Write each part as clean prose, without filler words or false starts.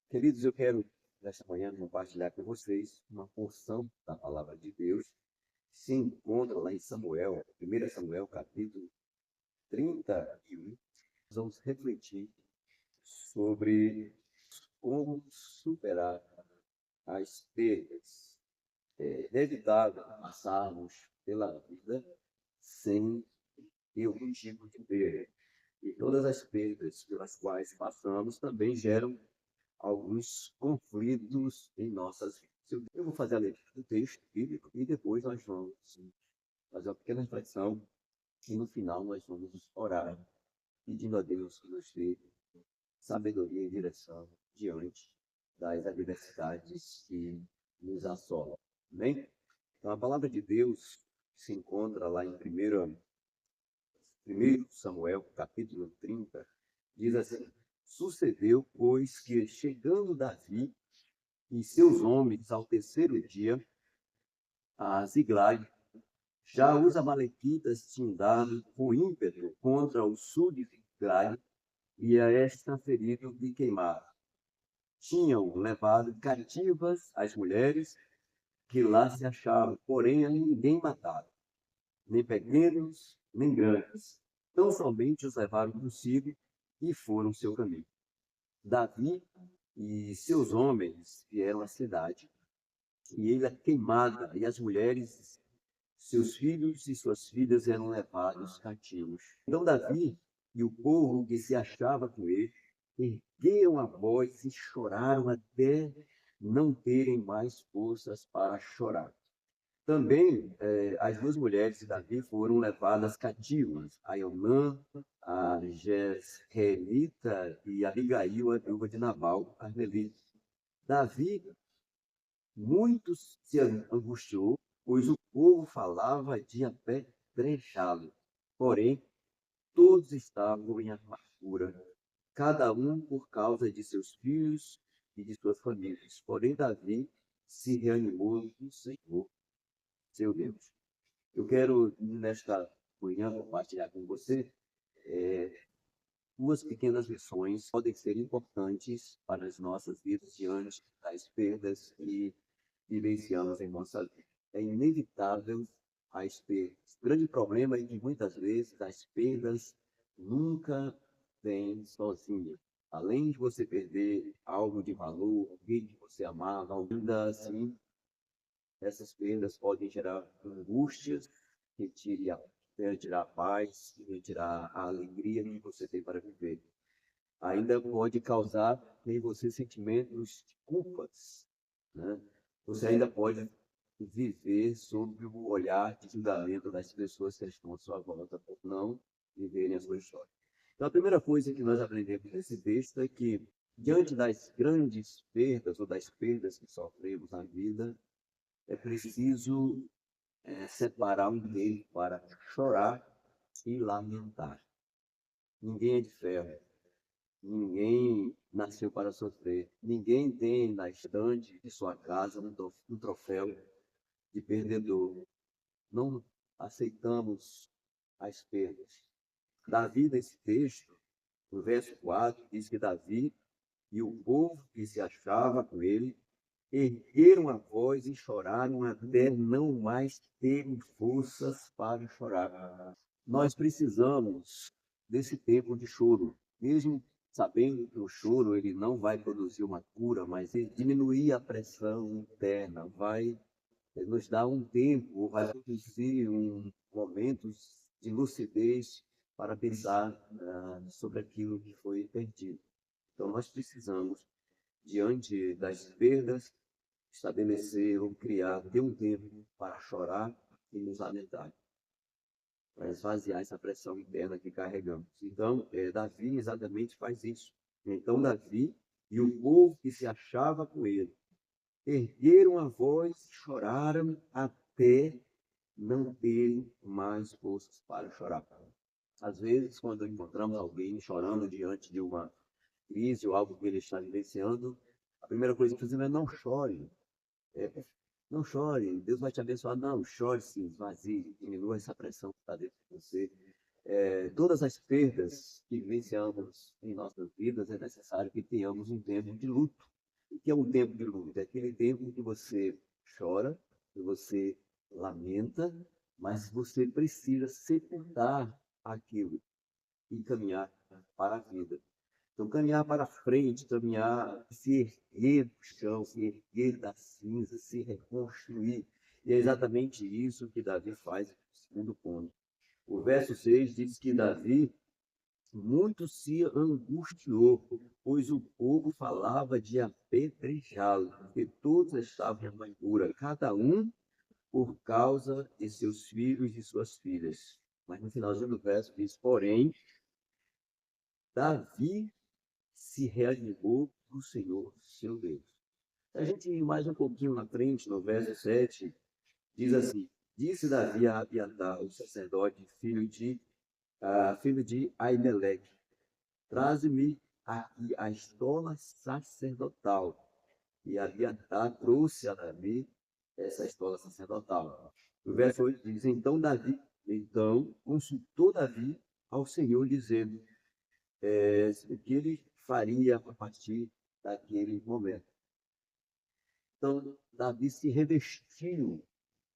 Queridos, eu quero, nesta manhã, compartilhar com vocês uma porção da palavra de Deus que se encontra lá em Samuel, 1 Samuel, capítulo 31. Nós vamos refletir sobre como superar as perdas. É inevitável passarmos pela vida sem ter algum tipo de perda. E todas as perdas pelas quais passamos também geram alguns conflitos em nossas vidas. Eu vou fazer a leitura do texto bíblico e depois nós vamos fazer uma pequena reflexão e no final nós vamos orar, pedindo a Deus que nos dê sabedoria e direção diante das adversidades que nos assolam. Amém? Então a palavra de Deus se encontra lá em 1 Samuel, capítulo 30, diz assim: Sucedeu, pois, que chegando Davi e seus homens ao terceiro dia a Ziglag, já os amalequitas tinham dado com ímpeto contra o sul de Ziglag e a esta ferido e queimado. Tinham levado cativas as mulheres que lá se achavam, porém a ninguém mataram, nem pequenos, nem grandes. Tão somente os levaram consigo e foram seu caminho. Davi e seus homens vieram à cidade, e ele é queimada, e as mulheres, seus filhos e suas filhas eram levados cativos. Então Davi e o povo que se achava com ele ergueram a voz e choraram até não terem mais forças para chorar. Também as duas mulheres de Davi foram levadas cativas, Aionã, a Jezreelita e Abigail, a viúva de Nabal, carmelita. Davi muito se angustiou, pois o povo falava de apedrejá-lo. Porém, todos estavam em amargura, cada um por causa de seus filhos e de suas famílias. Porém, Davi se reanimou no Senhor, seu Deus. Eu quero, nesta manhã, compartilhar com você duas pequenas lições que podem ser importantes para as nossas vidas diante das perdas que vivenciamos em nossa vida. É inevitável as perdas. O grande problema é que muitas vezes as perdas nunca vêm sozinhas. Além de você perder algo de valor, alguém que você amava, ainda assim, essas perdas podem gerar angústias que venham tirar a paz, que venham tirar a alegria que você tem para viver. Ainda pode causar em você sentimentos de culpas, né? Você ainda pode viver sob o olhar de julgamento das pessoas que estão à sua volta por não viverem a sua história. Então, a primeira coisa que nós aprendemos nesse texto é que, diante das grandes perdas ou das perdas que sofremos na vida, é preciso separar um tempo para chorar e lamentar. Ninguém é de ferro. Ninguém nasceu para sofrer. Ninguém tem na estante de sua casa um troféu de perdedor. Não aceitamos as perdas. Davi, nesse texto, no verso 4, diz que Davi e o povo que se achava com ele ergueram a voz e choraram até não mais terem forças para chorar. Nós precisamos desse tempo de choro, mesmo sabendo que o choro ele não vai produzir uma cura, mas ele diminuir a pressão interna, vai nos dar um tempo, vai produzir momentos de lucidez para pensar sobre aquilo que foi perdido. Então nós precisamos, diante das perdas, estabelecer ou criar, ter um tempo para chorar e nos lamentar, para esvaziar essa pressão interna que carregamos. Então, Davi exatamente faz isso. Então, Davi e o povo que se achava com ele ergueram a voz e choraram até não terem mais forças para chorar. Às vezes, quando encontramos alguém chorando diante de uma crise ou algo que ele está vivenciando, a primeira coisa que fazemos é não chore. É, não chore, Deus vai te abençoar. Não, chore sim, esvazie, diminua essa pressão que está dentro de você. Todas as perdas que vivenciamos em nossas vidas, é necessário que tenhamos um tempo de luto. O que é um tempo de luto? É aquele tempo que você chora, que você lamenta, mas você precisa sepultar aquilo e caminhar para a vida. Então, caminhar para frente, caminhar, se erguer do chão, se erguer da cinza, se reconstruir. E é exatamente isso que Davi faz no segundo ponto. O verso 6 diz que Davi muito se angustiou, pois o povo falava de apedrejá-lo, porque todos estavam em amargura, cada um por causa de seus filhos e suas filhas. Mas no finalzinho do verso diz, porém, Davi se reanimou do Senhor, seu Deus. A gente ir mais um pouquinho na frente, no verso 7, diz assim, disse Davi a Abiatar, o sacerdote, filho de Aimeleque, traze-me aqui a estola sacerdotal. E Abiatar trouxe a Davi essa estola sacerdotal. O verso 8 diz, então consultou Davi ao Senhor, dizendo o que ele faria a partir daquele momento. Então, Davi se revestiu,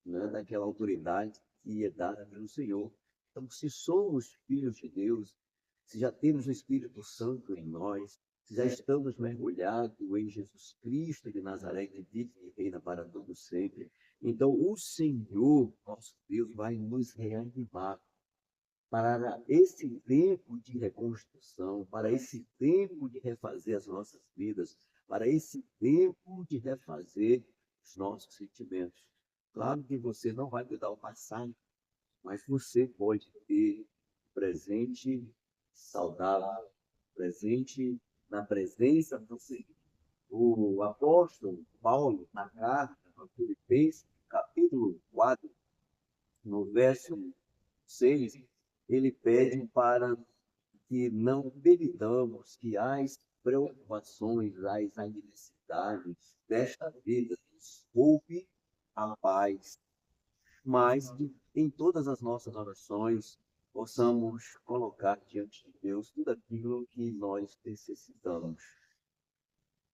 né, daquela autoridade que é dada pelo Senhor. Então, se somos filhos de Deus, se já temos o Espírito Santo em nós, se já estamos mergulhados em Jesus Cristo de Nazaré, que vive e reina para todo sempre, então o Senhor, nosso Deus, vai nos reanimar para esse tempo de reconstrução, para esse tempo de refazer as nossas vidas, para esse tempo de refazer os nossos sentimentos. Claro que você não vai mudar o passado, mas você pode ter presente saudável, presente na presença do Senhor. O apóstolo Paulo, na carta aos Filipenses, capítulo 4, no verso 6, ele pede para que não permitamos que as preocupações, as adversidades desta vida nos roube a paz, mas que em todas as nossas orações possamos colocar diante de Deus tudo aquilo que nós necessitamos.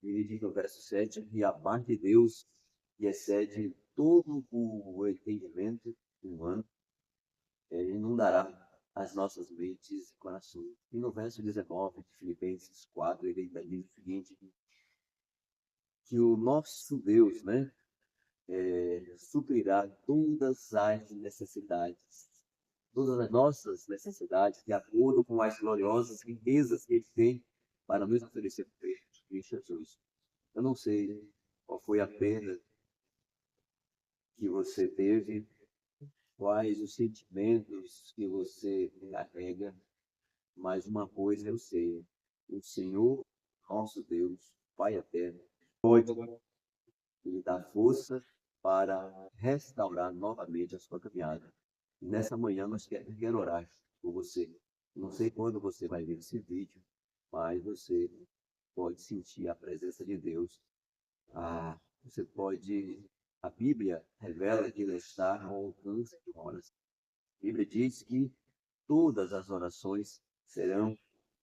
Ele diz no verso 7 que a paz de Deus, que excede todo o entendimento humano, inundará as nossas mentes e corações. E no verso 19 de Filipenses 4, ele ainda diz o seguinte, que o nosso Deus, né, suprirá todas as nossas necessidades, de acordo com as gloriosas riquezas que Ele tem para nos oferecer por Cristo Jesus. Eu não sei qual foi a perda que você teve, quais os sentimentos que você carrega, mas uma coisa eu sei, o Senhor, nosso Deus, Pai eterno, pode lhe dar força para restaurar novamente a sua caminhada. E nessa manhã nós queremos orar por você. Não sei quando você vai ver esse vídeo, mas você pode sentir a presença de Deus. Você pode. A Bíblia revela que Ele está ao alcance de oração. A Bíblia diz que todas as orações serão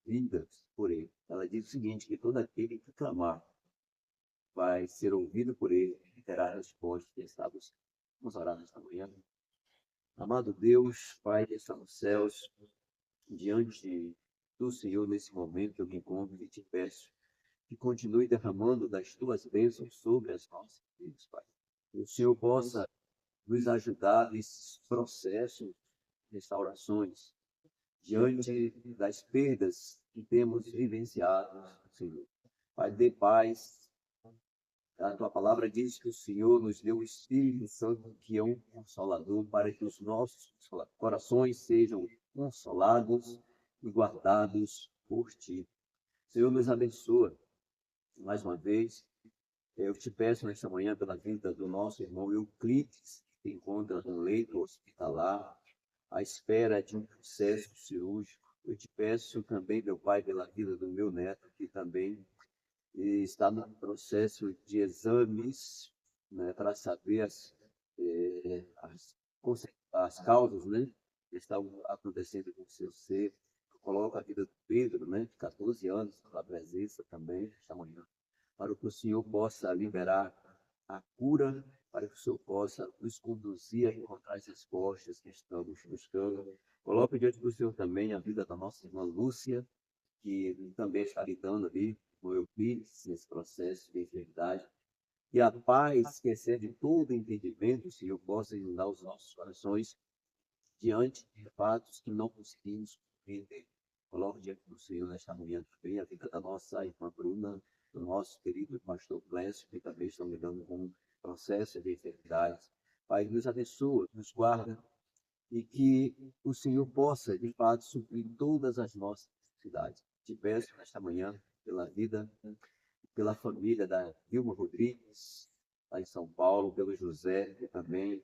ouvidas por Ele. Ela diz o seguinte, que todo aquele que clamar vai ser ouvido por Ele e terá a resposta que está buscando. Vamos orar nesta manhã. Amado Deus, Pai que está nos céus, diante do Senhor nesse momento eu me encontro e te peço que continue derramando das tuas bênçãos sobre as nossas vidas, Pai. Que o Senhor possa nos ajudar nesses processos de restaurações, diante das perdas que temos vivenciado, Senhor. Pai, dê paz. A tua palavra diz que o Senhor nos deu o Espírito Santo, que é um consolador, para que os nossos corações sejam consolados e guardados por ti. Senhor, nos abençoa mais uma vez. Eu te peço nesta manhã pela vida do nosso irmão Euclides, que se encontra no leito hospitalar, à espera de um processo cirúrgico. Eu te peço também, meu Pai, pela vida do meu neto, que também está no processo de exames, né, para saber as causas, né, que estão acontecendo com o seu ser. Eu coloco a vida do Pedro, né, de 14 anos, pela presença também, esta manhã, para o que o Senhor possa liberar a cura, para que o Senhor possa nos conduzir a encontrar as respostas que estamos buscando. Coloco diante do Senhor também a vida da nossa irmã Lúcia, que também está lidando ali com o Euclides, nesse processo de enfermidade. E a paz que excede todo entendimento, Senhor, possa inundar os nossos corações diante de fatos que não conseguimos compreender. Coloco diante do Senhor nesta manhã também a vida da nossa irmã Bruna, do nosso querido pastor Clécio, que também estão lidando com um processo de enfermidades. Pai, nos abençoa, nos guarda e que o Senhor possa, de fato, suprir todas as nossas necessidades. Te peço nesta manhã pela vida, pela família da Vilma Rodrigues, lá em São Paulo, pelo José, que também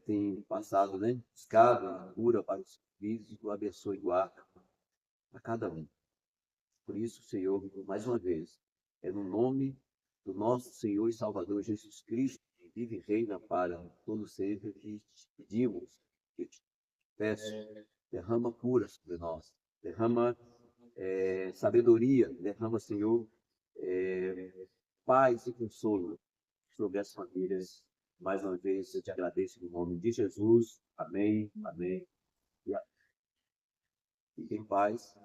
tem passado, né, buscado a cura para os físicos, abençoe e guarda a cada um. Por isso, Senhor, mais uma vez, é no nome do nosso Senhor e Salvador Jesus Cristo, que vive e reina para todo sempre, que te pedimos, que te peço, derrama cura sobre nós, derrama sabedoria, derrama, Senhor, paz e consolo sobre as famílias. Mais uma vez, eu te agradeço no nome de Jesus. Amém, amém. E fique em paz.